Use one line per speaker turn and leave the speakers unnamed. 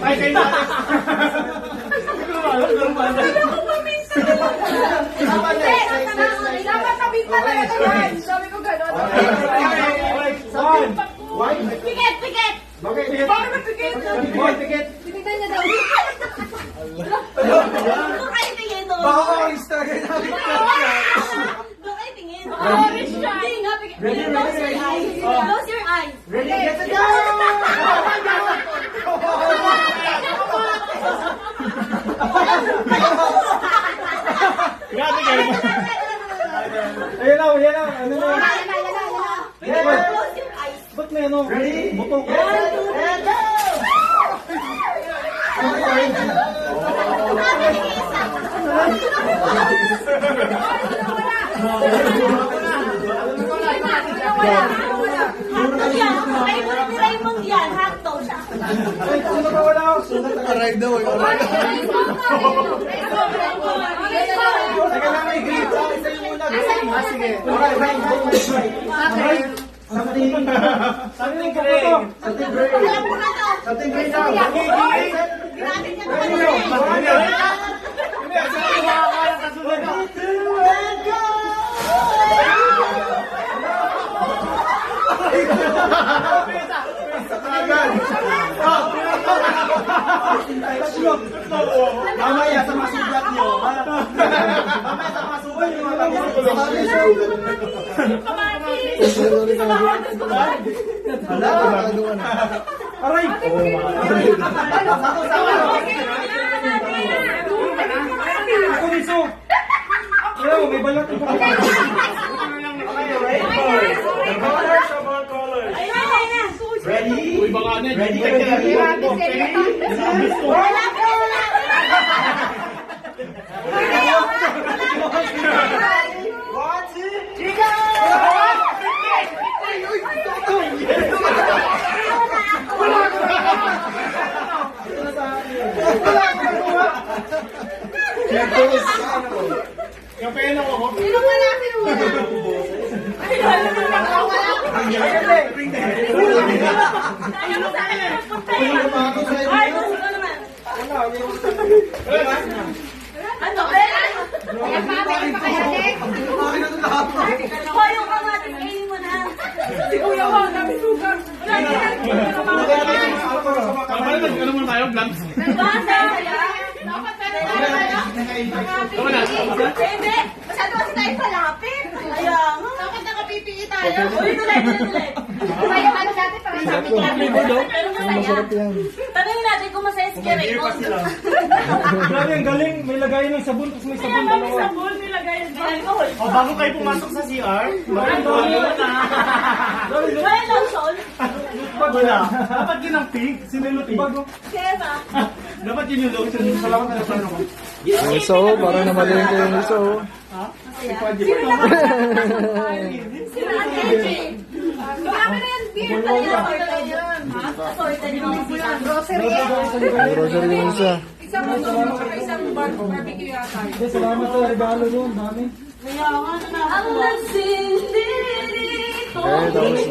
Ay, kayo natin.
Dapat sabit pa talaga yan. Sabi ko gano'n. Pikit, pikit!
Bakit?
Bakit ba pikit?
Tikit.
Tinitan niya daw. Doon kayo tingin doon.
Baka orange talaga namin.
Doon kayo tingin. Orange siya. Hindi nga, pikit. Close your eyes. Close your eyes.
Ready, get it go! Grabe kayo. Ayan na, ayan na. Ano na?
Close your eyes.
Ba't may ano? Ready? Buto ko.
Raymond yan, hakto siya.
Ay, sino ba wala ako?
Aray daw eh. Aray.
Teka lang, may green. Isa yung muna. Sige. Alright, right. Alright. Something gray. Something gray. Something gray daw.
Ginamit niya
Mamaya sa masugat nyo. Mamaya sa masugat nyo. Aray! Ako niso! Ayaw, may balat ko. Ready? Uy, baka na. Ready?
Wala po, wala.
One, two, three, go! Yung pena ko.
Sino wala? Sino wala? Ay, wala na wala. Ay, gusto ko naman. Ano? Hoy, yung kamatis, kainin mo na. Si Kuya Juan, kami sugar.
Ano muna tayo? Glams?
Basta, dapat hindi. Masyado kasi tayo palapit. Kaya nga. Dapat nakapipiit tayo. Ulit. Kaya ano natin para sa amin natin. Pero masaya. Tanungin natin kung masaya si Raymond.
Grabe, ang galing. May lagay ng sabon, tapos may sabon dalawa.
sabon nilagay yung alcohol.
O, bago kayo pumasok sa CR,
Wala lotion.
wala. Dapat yun ang pig, sinilupig.
Kaya ba?
Dapat yun yung lotion. Salamat na sa ano.
So, para na malihin kayo ng iso.
Sila ang Kenji. Marami na yung beer talaga. Assorted yung mga sila. Grocery.
Grocery yung isa.
Isang motor at isang barbecue yata.
Salamat sa regalo nyo. Ang dami.
Kaya nga na. Ang nagsindi dito.
Eh, tapos